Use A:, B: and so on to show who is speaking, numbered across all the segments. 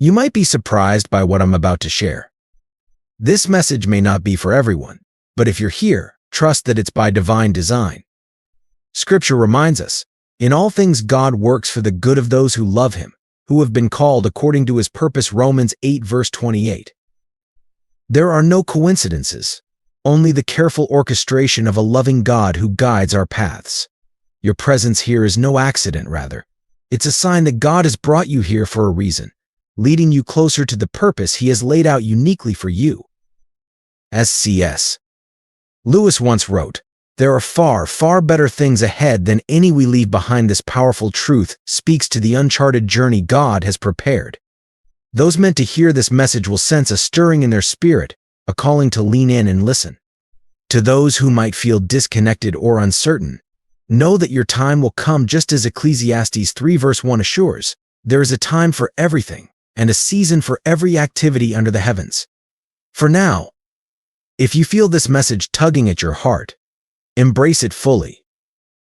A: You might be surprised by what I'm about to share. This message may not be for everyone, but if you're here, trust that it's by divine design. Scripture reminds us, in all things God works for the good of those who love Him, who have been called according to His purpose. Romans 8 verse 28. There are no coincidences, only the careful orchestration of a loving God who guides our paths. Your presence here is no accident, rather. It's a sign that God has brought you here for a reason, leading you closer to the purpose He has laid out uniquely for you. As C.S. Lewis once wrote, "There are far, far better things ahead than any we leave behind." This powerful truth speaks to the uncharted journey God has prepared. Those meant to hear this message will sense a stirring in their spirit, a calling to lean in and listen. To those who might feel disconnected or uncertain, know that your time will come just as Ecclesiastes 3 verse 1 assures. There is a time for everything, and a season for every activity under the heavens. For now, if you feel this message tugging at your heart, embrace it fully.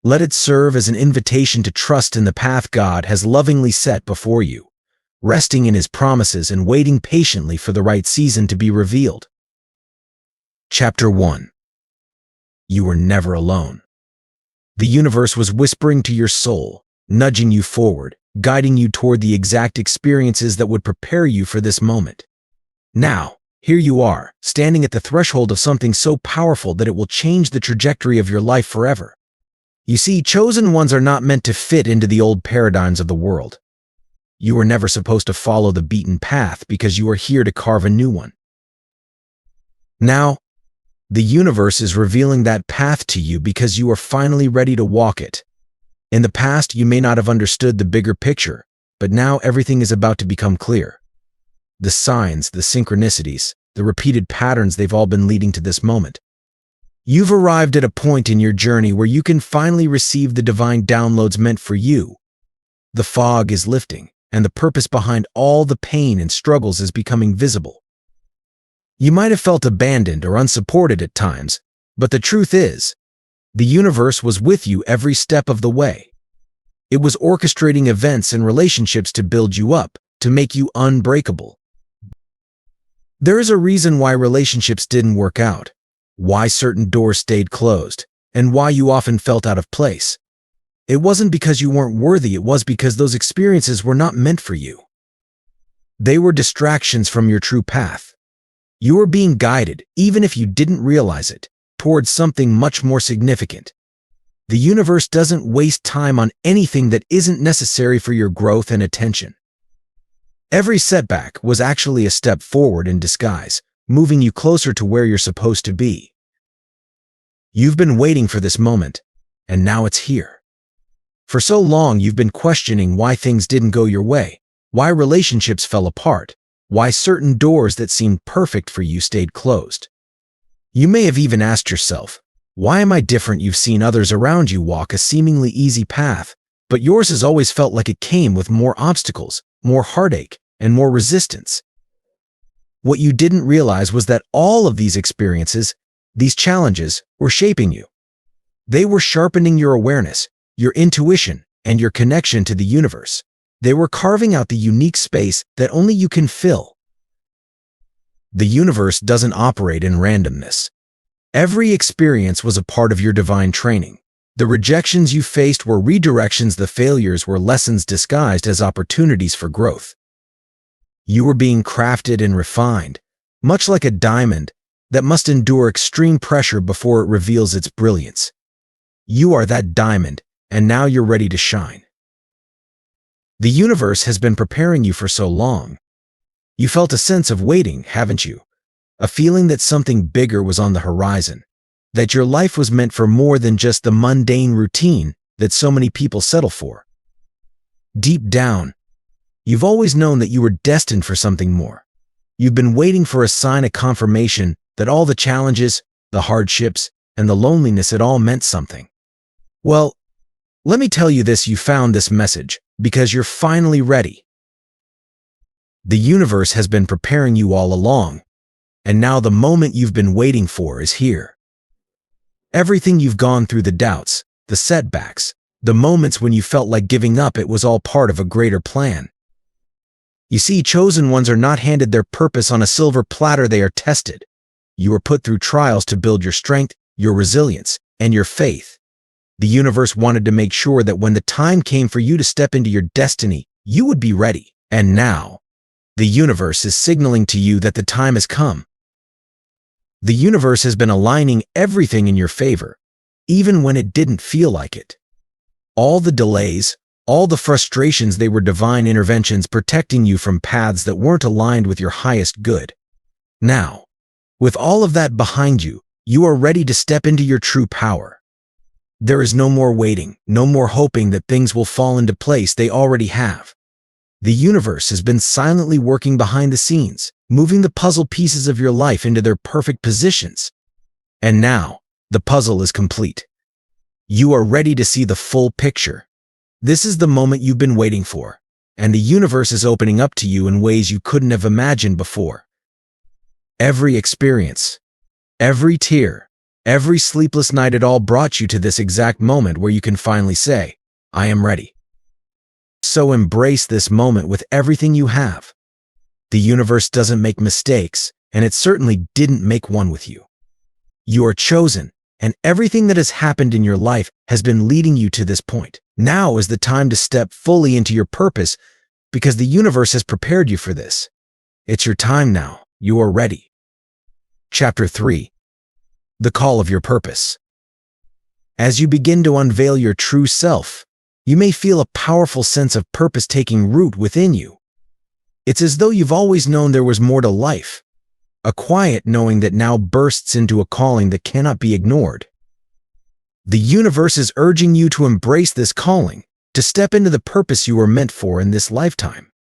A: Let it serve as an invitation to trust in the path God has lovingly set before you, resting in His promises and waiting patiently for the right season to be revealed. Chapter 1. You were never alone. The universe was whispering to your soul, nudging you forward, guiding you toward the exact experiences that would prepare you for this moment. Now, here you are, standing at the threshold of something so powerful that it will change the trajectory of your life forever. You see, chosen ones are not meant to fit into the old paradigms of the world. You were never supposed to follow the beaten path because you are here to carve a new one. Now, the universe is revealing that path to you because you are finally ready to walk it. In the past, you may not have understood the bigger picture, but now everything is about to become clear. The signs, the synchronicities, the repeated patterns, they've all been leading to this moment. You've arrived at a point in your journey where you can finally receive the divine downloads meant for you. The fog is lifting, and the purpose behind all the pain and struggles is becoming visible. You might have felt abandoned or unsupported at times, but the truth is, the universe was with you every step of the way. It was orchestrating events and relationships to build you up, to make you unbreakable. There is a reason why relationships didn't work out, why certain doors stayed closed, and why you often felt out of place. It wasn't because you weren't worthy, it was because those experiences were not meant for you. They were distractions from your true path. You were being guided, even if you didn't realize it, towards something much more significant. The universe doesn't waste time on anything that isn't necessary for your growth and attention. Every setback was actually a step forward in disguise, moving you closer to where you're supposed to be. You've been waiting for this moment, and now it's here. For so long, you've been questioning why things didn't go your way, why relationships fell apart, why certain doors that seemed perfect for you stayed closed. You may have even asked yourself, why am I different? You've seen others around you walk a seemingly easy path, but yours has always felt like it came with more obstacles, more heartache, and more resistance. What you didn't realize was that all of these experiences, these challenges, were shaping you. They were sharpening your awareness, your intuition, and your connection to the universe. They were carving out the unique space that only you can fill. The universe doesn't operate in randomness. Every experience was a part of your divine training. The rejections you faced were redirections, the failures were lessons disguised as opportunities for growth. You were being crafted and refined, much like a diamond that must endure extreme pressure before it reveals its brilliance. You are that diamond, and now you're ready to shine. The universe has been preparing you for so long. You felt a sense of waiting, haven't you? A feeling that something bigger was on the horizon, that your life was meant for more than just the mundane routine that so many people settle for. Deep down, you've always known that you were destined for something more. You've been waiting for a sign, a confirmation that all the challenges, the hardships, and the loneliness, it all meant something. Well, let me tell you this, you found this message because you're finally ready. The universe has been preparing you all along, and now the moment you've been waiting for is here. Everything you've gone through, the doubts, the setbacks, the moments when you felt like giving up, it was all part of a greater plan. You see, chosen ones are not handed their purpose on a silver platter, they are tested. You are put through trials to build your strength, your resilience, and your faith. The universe wanted to make sure that when the time came for you to step into your destiny, you would be ready. And now, the universe is signaling to you that the time has come. The universe has been aligning everything in your favor, even when it didn't feel like it. All the delays, all the frustrations, they were divine interventions protecting you from paths that weren't aligned with your highest good. Now, with all of that behind you, you are ready to step into your true power. There is no more waiting, no more hoping that things will fall into place. They already have. The universe has been silently working behind the scenes, moving the puzzle pieces of your life into their perfect positions. And now, the puzzle is complete. You are ready to see the full picture. This is the moment you've been waiting for, and the universe is opening up to you in ways you couldn't have imagined before. Every experience, every tear, every sleepless night, it all brought you to this exact moment where you can finally say, I am ready. So embrace this moment with everything you have. The universe doesn't make mistakes, and it certainly didn't make one with you. You are chosen, and everything that has happened in your life has been leading you to this point. Now is the time to step fully into your purpose because the universe has prepared you for this. It's your time now. You are ready. Chapter 3. The Call of Your Purpose. As you begin to unveil your true self, you may feel a powerful sense of purpose taking root within you. It's as though you've always known there was more to life, a quiet knowing that now bursts into a calling that cannot be ignored. The universe is urging you to embrace this calling, to step into the purpose you were meant for in this lifetime.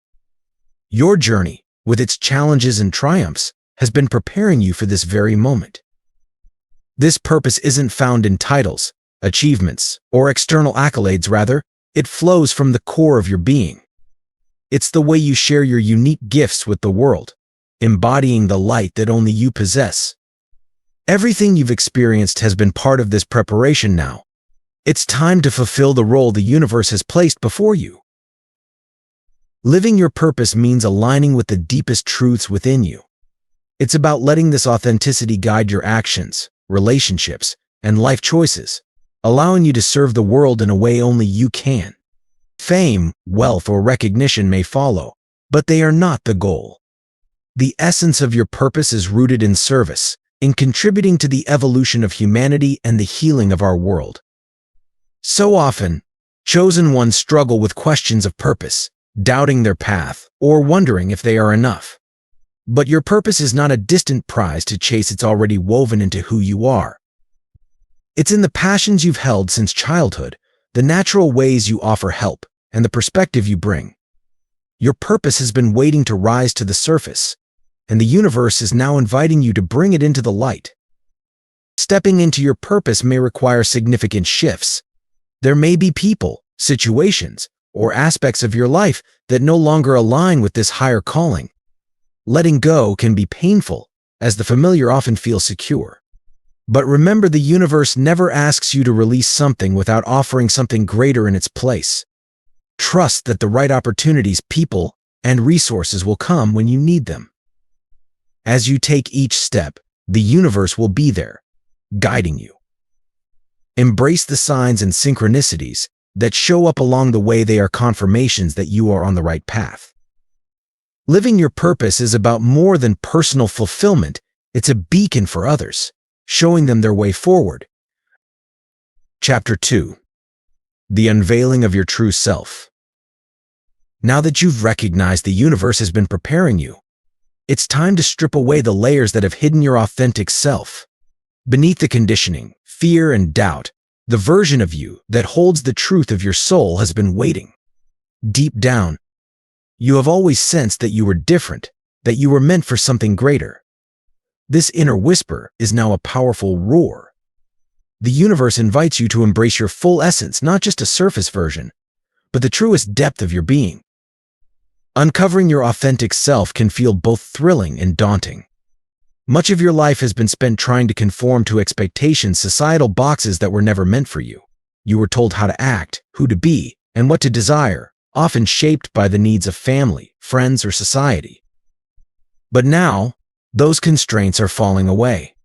A: Your journey, with its challenges and triumphs, has been preparing you for this very moment. This purpose isn't found in titles, achievements, or external accolades. Rather, it flows from the core of your being. It's the way you share your unique gifts with the world, embodying the light that only you possess. Everything you've experienced has been part of this preparation now. It's time to fulfill the role the universe has placed before you. Living your purpose means aligning with the deepest truths within you. It's about letting this authenticity guide your actions, relationships, and life choices, allowing you to serve the world in a way only you can. Fame, wealth, or recognition may follow, but they are not the goal. The essence of your purpose is rooted in service, in contributing to the evolution of humanity and the healing of our world. So often, chosen ones struggle with questions of purpose, doubting their path, or wondering if they are enough. But your purpose is not a distant prize to chase, it's already woven into who you are. It's in the passions you've held since childhood, the natural ways you offer help, and the perspective you bring. Your purpose has been waiting to rise to the surface, and the universe is now inviting you to bring it into the light. Stepping into your purpose may require significant shifts. There may be people, situations, or aspects of your life that no longer align with this higher calling. Letting go can be painful, as the familiar often feels secure. But remember, the universe never asks you to release something without offering something greater in its place. Trust that the right opportunities, people, and resources will come when you need them. As you take each step, the universe will be there, guiding you. Embrace the signs and synchronicities that show up along the way. They are confirmations that you are on the right path. Living your purpose is about more than personal fulfillment. It's a beacon for others, showing them their way forward. Chapter 2. The Unveiling of Your True Self. Now that you've recognized the universe has been preparing you, it's time to strip away the layers that have hidden your authentic self. Beneath the conditioning, fear, and doubt, the version of you that holds the truth of your soul has been waiting. Deep down, you have always sensed that you were different, that you were meant for something greater. This inner whisper is now a powerful roar. The universe invites you to embrace your full essence, not just a surface version, but the truest depth of your being. Uncovering your authentic self can feel both thrilling and daunting. Much of your life has been spent trying to conform to expectations, societal boxes that were never meant for you. You were told how to act, who to be, and what to desire, often shaped by the needs of family, friends, or society. But now, those constraints are falling away.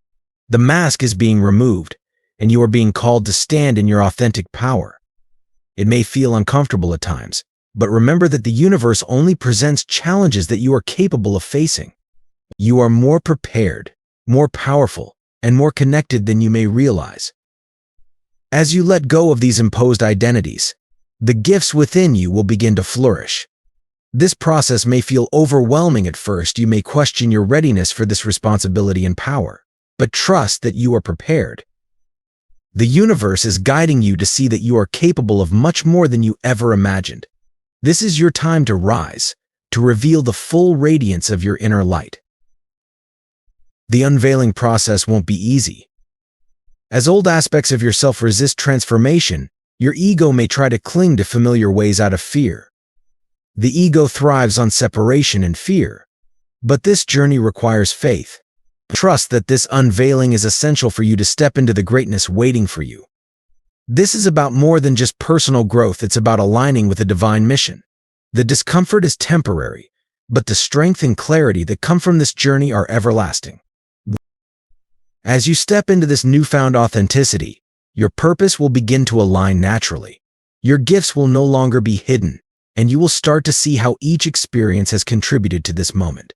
A: The mask is being removed, and you are being called to stand in your authentic power. It may feel uncomfortable at times, but remember that the universe only presents challenges that you are capable of facing. You are more prepared, more powerful, and more connected than you may realize. As you let go of these imposed identities, the gifts within you will begin to flourish. This process may feel overwhelming at first. You may question your readiness for this responsibility and power, but trust that you are prepared. The universe is guiding you to see that you are capable of much more than you ever imagined. This is your time to rise, to reveal the full radiance of your inner light. The unveiling process won't be easy. As old aspects of yourself resist transformation, your ego may try to cling to familiar ways out of fear. The ego thrives on separation and fear, but this journey requires faith. Trust that this unveiling is essential for you to step into the greatness waiting for you. This is about more than just personal growth. It's about aligning with a divine mission. The discomfort is temporary, but the strength and clarity that come from this journey are everlasting. As you step into this newfound authenticity, your purpose will begin to align naturally. Your gifts will no longer be hidden, and you will start to see how each experience has contributed to this moment.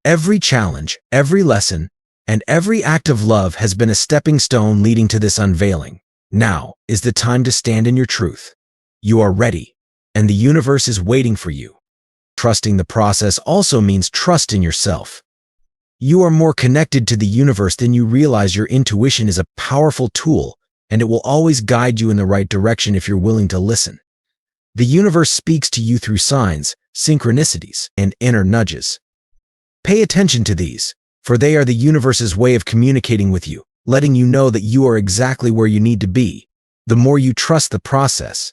A: Every challenge, every lesson, and every act of love has been a stepping stone leading to this unveiling. Now is the time to stand in your truth. You are ready, and the universe is waiting for you. Trusting the process also means trust in yourself. You are more connected to the universe than you realize. Your intuition is a powerful tool, and it will always guide you in the right direction if you're willing to listen. The universe speaks to you through signs, synchronicities, and inner nudges. Pay attention to these, for they are the universe's way of communicating with you, letting you know that you are exactly where you need to be. The more you trust the process,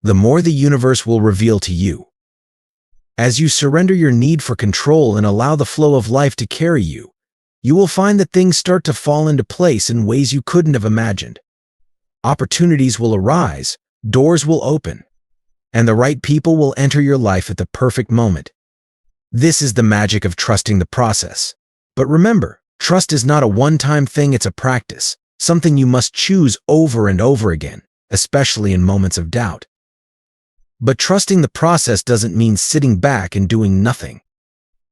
A: the more the universe will reveal to you. As you surrender your need for control and allow the flow of life to carry you, you will find that things start to fall into place in ways you couldn't have imagined. Opportunities will arise, doors will open, and the right people will enter your life at the perfect moment. This is the magic of trusting the process. But remember, trust is not a one-time thing. It's a practice, something you must choose over and over again, especially in moments of doubt. But trusting the process doesn't mean sitting back and doing nothing.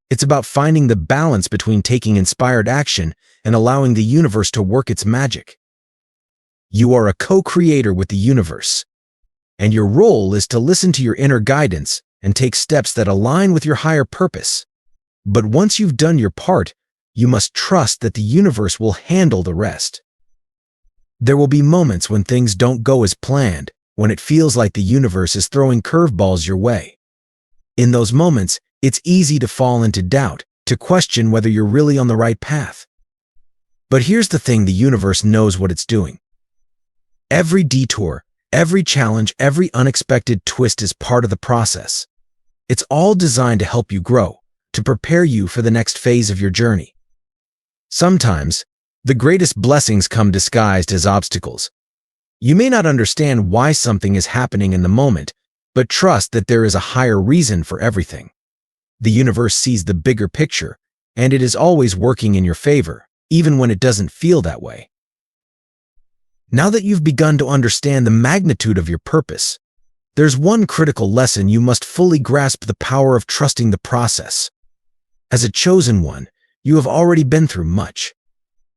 A: It's about finding the balance between taking inspired action and allowing the universe to work its magic. You are a co-creator with the universe, and your role is to listen to your inner guidance and take steps that align with your higher purpose. But once you've done your part, you must trust that the universe will handle the rest. There will be moments when things don't go as planned, when it feels like the universe is throwing curveballs your way. In those moments, it's easy to fall into doubt, to question whether you're really on the right path. But here's the thing: the universe knows what it's doing. Every detour, every challenge, every unexpected twist is part of the process. It's all designed to help you grow, to prepare you for the next phase of your journey. Sometimes, the greatest blessings come disguised as obstacles. You may not understand why something is happening in the moment, but trust that there is a higher reason for everything. The universe sees the bigger picture, and it is always working in your favor, even when it doesn't feel that way. Now that you've begun to understand the magnitude of your purpose, there's one critical lesson you must fully grasp: the power of trusting the process. As a chosen one, you have already been through much.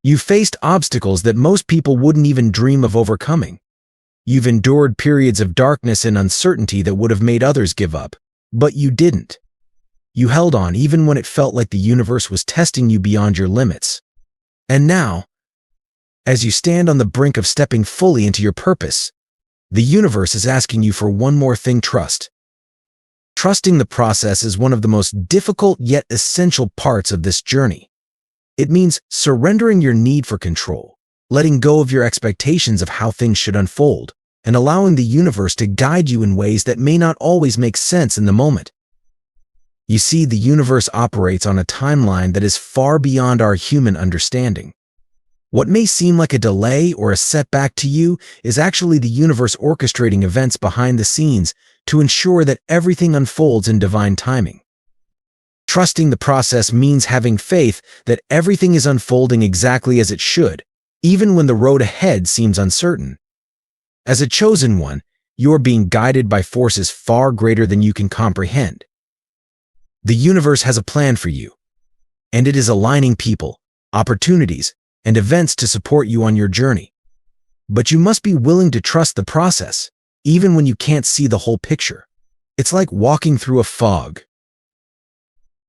A: You've faced obstacles that most people wouldn't even dream of overcoming. You've endured periods of darkness and uncertainty that would have made others give up, but you didn't. You held on even when it felt like the universe was testing you beyond your limits. And now, as you stand on the brink of stepping fully into your purpose, the universe is asking you for one more thing: trust. Trusting the process is one of the most difficult yet essential parts of this journey. It means surrendering your need for control, letting go of your expectations of how things should unfold, and allowing the universe to guide you in ways that may not always make sense in the moment. You see, the universe operates on a timeline that is far beyond our human understanding. What may seem like a delay or a setback to you is actually the universe orchestrating events behind the scenes to ensure that everything unfolds in divine timing. Trusting the process means having faith that everything is unfolding exactly as it should, even when the road ahead seems uncertain. As a chosen one, you are being guided by forces far greater than you can comprehend. The universe has a plan for you, and it is aligning people, opportunities, and events to support you on your journey. But you must be willing to trust the process, even when you can't see the whole picture. It's like walking through a fog.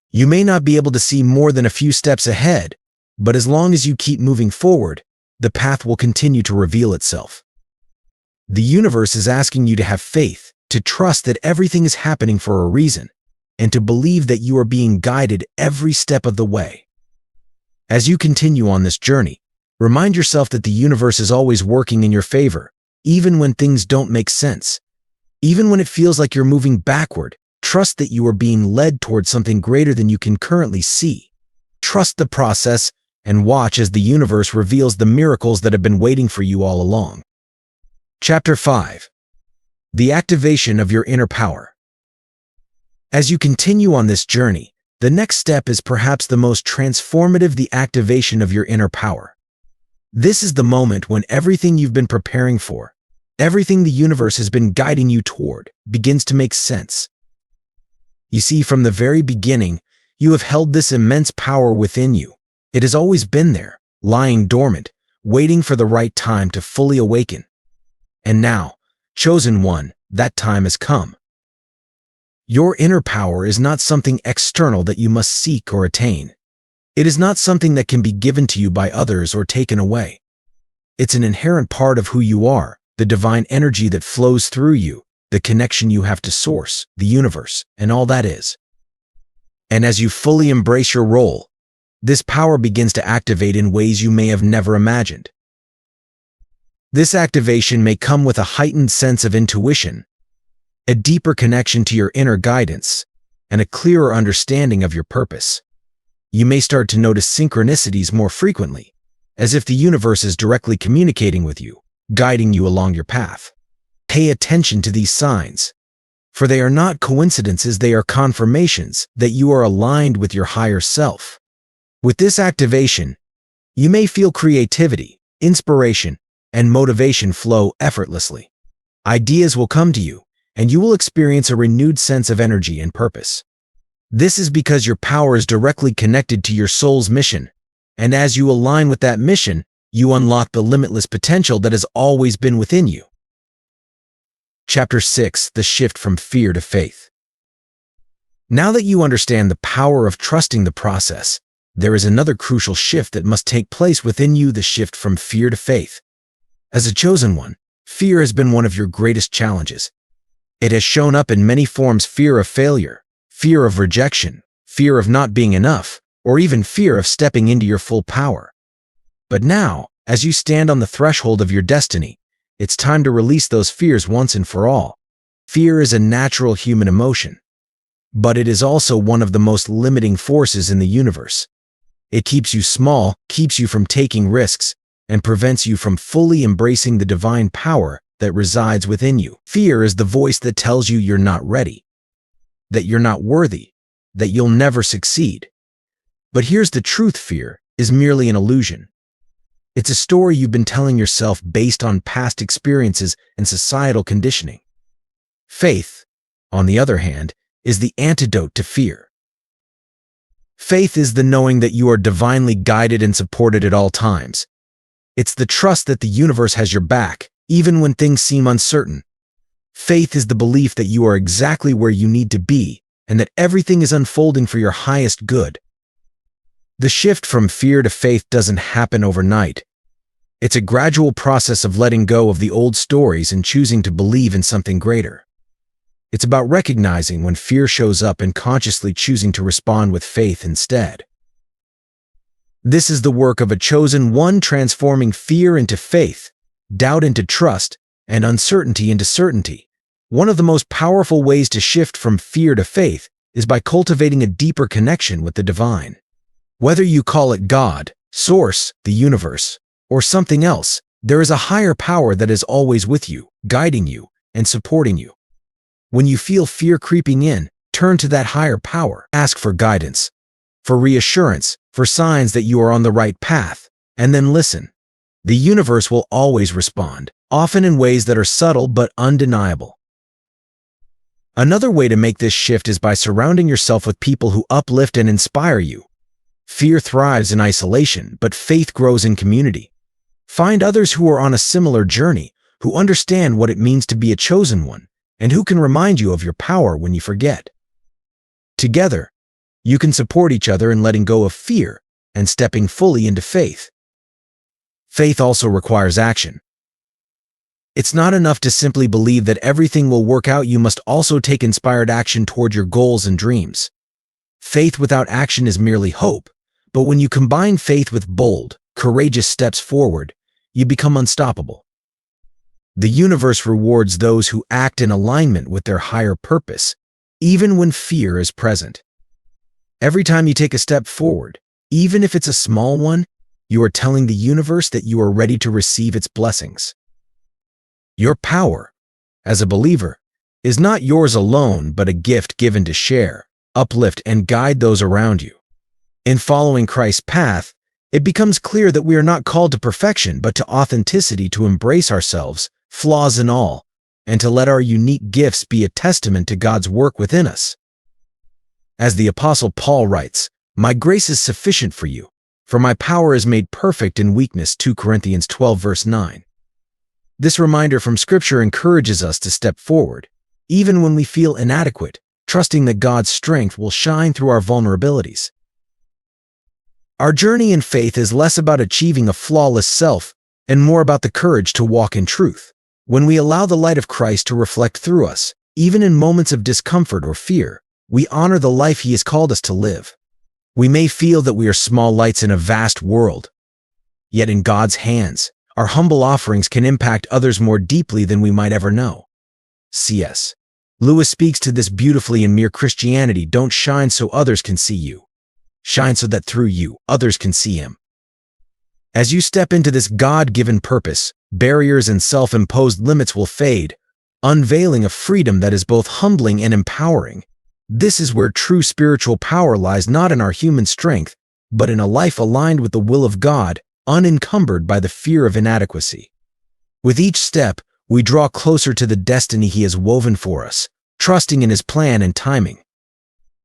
A: You may not be able to see more than a few steps ahead, but as long as you keep moving forward, the path will continue to reveal itself. The universe is asking you to have faith, to trust that everything is happening for a reason, and to believe that you are being guided every step of the way. As you continue on this journey, remind yourself that the universe is always working in your favor, even when things don't make sense. Even when it feels like you're moving backward, trust that you are being led towards something greater than you can currently see. Trust the process and watch as the universe reveals the miracles that have been waiting for you all along. Chapter 5. The activation of your inner power. As you continue on this journey, the next step is perhaps the most transformative: the activation of your inner power. This is the moment when everything you've been preparing for, everything the universe has been guiding you toward, begins to make sense. You see, from the very beginning, you have held this immense power within you. It has always been there, lying dormant, waiting for the right time to fully awaken. And now, chosen one, that time has come. Your inner power is not something external that you must seek or attain. It is not something that can be given to you by others or taken away. It's an inherent part of who you are, the divine energy that flows through you, the connection you have to Source, the universe, and all that is. And as you fully embrace your role, this power begins to activate in ways you may have never imagined. This activation may come with a heightened sense of intuition, a deeper connection to your inner guidance, and a clearer understanding of your purpose. You may start to notice synchronicities more frequently, as if the universe is directly communicating with you, guiding you along your path. Pay attention to these signs, for they are not coincidences, they are confirmations that you are aligned with your higher self. With this activation, you may feel creativity, inspiration, and motivation flow effortlessly. Ideas will come to you, and you will experience a renewed sense of energy and purpose. This is because your power is directly connected to your soul's mission, and as you align with that mission, you unlock the limitless potential that has always been within you. Chapter 6. The shift from fear to faith. Now that you understand the power of trusting the process, there is another crucial shift that must take place within you: the shift from fear to faith. As a chosen one, fear has been one of your greatest challenges. It has shown up in many forms: fear of failure, fear of rejection, fear of not being enough, or even fear of stepping into your full power. But now, as you stand on the threshold of your destiny, it's time to release those fears once and for all. Fear is a natural human emotion, but it is also one of the most limiting forces in the universe. It keeps you small, keeps you from taking risks, and prevents you from fully embracing the divine power that resides within you. Fear is the voice that tells you you're not ready, that you're not worthy, that you'll never succeed. But here's the truth: fear is merely an illusion. It's a story you've been telling yourself based on past experiences and societal conditioning. Faith, on the other hand, is the antidote to fear. Faith is the knowing that you are divinely guided and supported at all times. It's the trust that the universe has your back, even when things seem uncertain. Faith is the belief that you are exactly where you need to be and that everything is unfolding for your highest good. The shift from fear to faith doesn't happen overnight. It's a gradual process of letting go of the old stories and choosing to believe in something greater. It's about recognizing when fear shows up and consciously choosing to respond with faith instead. This is the work of a chosen one, transforming fear into faith, doubt into trust, and uncertainty into certainty. One of the most powerful ways to shift from fear to faith is by cultivating a deeper connection with the divine. Whether you call it God, Source, the universe, or something else, there is a higher power that is always with you, guiding you, and supporting you. When you feel fear creeping in, turn to that higher power. Ask for guidance, for reassurance, for signs that you are on the right path, and then listen. The universe will always respond, often in ways that are subtle but undeniable. Another way to make this shift is by surrounding yourself with people who uplift and inspire you. Fear thrives in isolation, but faith grows in community. Find others who are on a similar journey, who understand what it means to be a chosen one, and who can remind you of your power when you forget. Together, you can support each other in letting go of fear and stepping fully into faith. Faith also requires action. It's not enough to simply believe that everything will work out. You must also take inspired action toward your goals and dreams. Faith without action is merely hope, but when you combine faith with bold, courageous steps forward, you become unstoppable. The universe rewards those who act in alignment with their higher purpose, even when fear is present. Every time you take a step forward, even if it's a small one, you are telling the universe that you are ready to receive its blessings. Your power, as a believer, is not yours alone but a gift given to share, uplift, and guide those around you. In following Christ's path, it becomes clear that we are not called to perfection but to authenticity, to embrace ourselves, flaws and all, and to let our unique gifts be a testament to God's work within us. As the Apostle Paul writes, "My grace is sufficient for you, for my power is made perfect in weakness." 2 Corinthians 12 verse 9. This reminder from Scripture encourages us to step forward, even when we feel inadequate, trusting that God's strength will shine through our vulnerabilities. Our journey in faith is less about achieving a flawless self and more about the courage to walk in truth. When we allow the light of Christ to reflect through us, even in moments of discomfort or fear, we honor the life He has called us to live. We may feel that we are small lights in a vast world, yet in God's hands, our humble offerings can impact others more deeply than we might ever know. C.S. Lewis speaks to this beautifully in Mere Christianity. Don't shine so others can see you. Shine so that through you, others can see Him. As you step into this God-given purpose, barriers and self-imposed limits will fade, unveiling a freedom that is both humbling and empowering. This is where true spiritual power lies, not in our human strength, but in a life aligned with the will of God, unencumbered by the fear of inadequacy. With each step, we draw closer to the destiny He has woven for us, trusting in His plan and timing.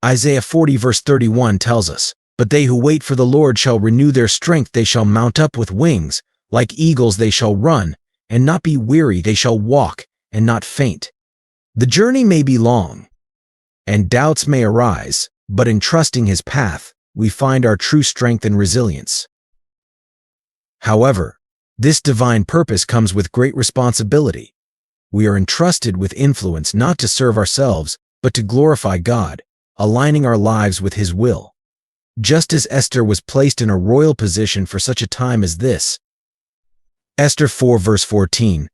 A: Isaiah 40 verse 31 tells us, "But they who wait for the Lord shall renew their strength. They shall mount up with wings. Like eagles they shall run, and not be weary. They shall walk, and not faint." The journey may be long, and doubts may arise, but in trusting His path, we find our true strength and resilience. However, this divine purpose comes with great responsibility. We are entrusted with influence not to serve ourselves, but to glorify God, aligning our lives with His will. Just as Esther was placed in a royal position for such a time as this. Esther 4 verse 14,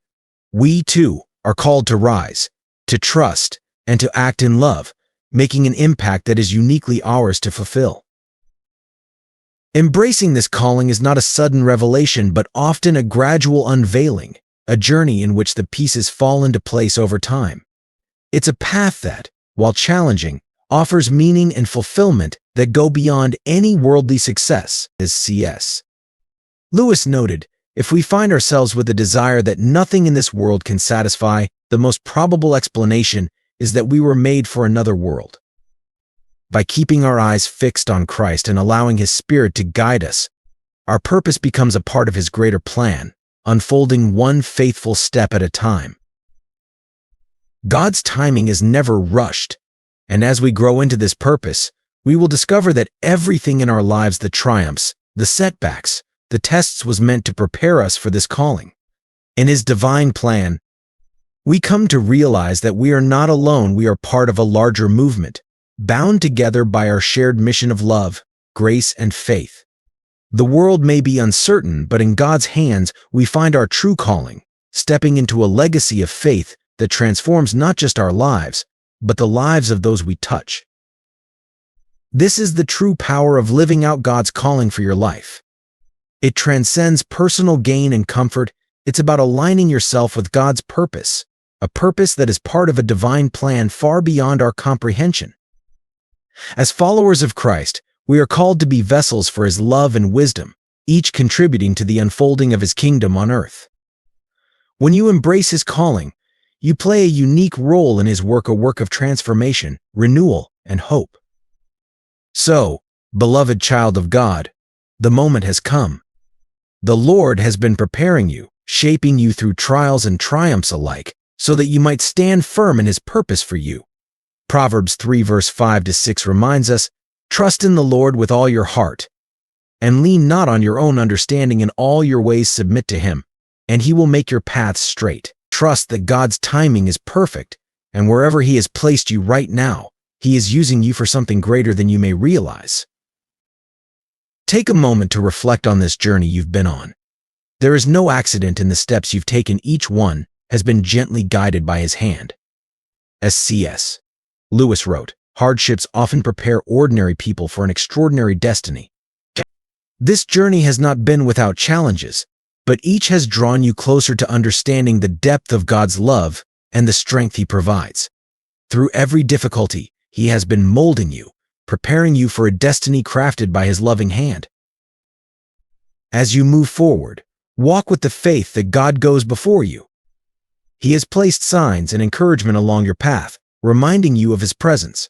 A: we too are called to rise, to trust, and to act in love, making an impact that is uniquely ours to fulfill. Embracing this calling is not a sudden revelation, but often a gradual unveiling, a journey in which the pieces fall into place over time. It's a path that, while challenging, offers meaning and fulfillment that go beyond any worldly success, as C.S. Lewis noted, if we find ourselves with a desire that nothing in this world can satisfy, the most probable explanation is that we were made for another world. By keeping our eyes fixed on Christ and allowing His Spirit to guide us, our purpose becomes a part of His greater plan, unfolding one faithful step at a time. God's timing is never rushed, and as we grow into this purpose, we will discover that everything in our lives, the triumphs, the setbacks, the tests, was meant to prepare us for this calling. In His divine plan, we come to realize that we are not alone. We are part of a larger movement, bound together by our shared mission of love, grace, and faith. The world may be uncertain, but in God's hands we find our true calling, stepping into a legacy of faith that transforms not just our lives, but the lives of those we touch. This is the true power of living out God's calling for your life. It transcends personal gain and comfort. It's about aligning yourself with God's purpose, a purpose that is part of a divine plan far beyond our comprehension. As followers of Christ, we are called to be vessels for His love and wisdom, each contributing to the unfolding of His kingdom on earth. When you embrace His calling, you play a unique role in His work, a work of transformation, renewal, and hope. So, beloved child of God, the moment has come. The Lord has been preparing you, shaping you through trials and triumphs alike, so that you might stand firm in His purpose for you. Proverbs 3 verse 5-6 reminds us, "Trust in the Lord with all your heart, and lean not on your own understanding. In all your ways submit to Him, and He will make your paths straight." Trust that God's timing is perfect, and wherever He has placed you right now, He is using you for something greater than you may realize. Take a moment to reflect on this journey you've been on. There is no accident in the steps you've taken. Each one has been gently guided by His hand. As C.S. Lewis wrote, "Hardships often prepare ordinary people for an extraordinary destiny." This journey has not been without challenges, but each has drawn you closer to understanding the depth of God's love and the strength He provides. Through every difficulty, He has been molding you, preparing you for a destiny crafted by His loving hand. As you move forward, walk with the faith that God goes before you. He has placed signs and encouragement along your path, reminding you of His presence.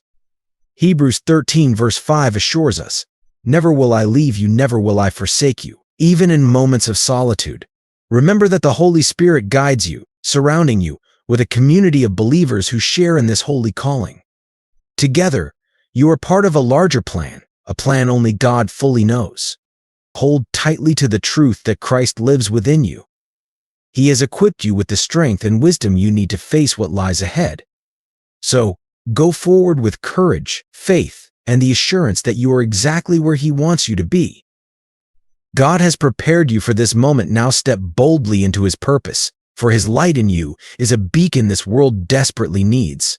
A: Hebrews 13 verse 5 assures us, "Never will I leave you, never will I forsake you." Even in moments of solitude, remember that the Holy Spirit guides you, surrounding you with a community of believers who share in this holy calling. Together, you are part of a larger plan, a plan only God fully knows. Hold tightly to the truth that Christ lives within you. He has equipped you with the strength and wisdom you need to face what lies ahead. So, go forward with courage, faith, and the assurance that you are exactly where He wants you to be. God has prepared you for this moment. Now step boldly into His purpose, for His light in you is a beacon this world desperately needs.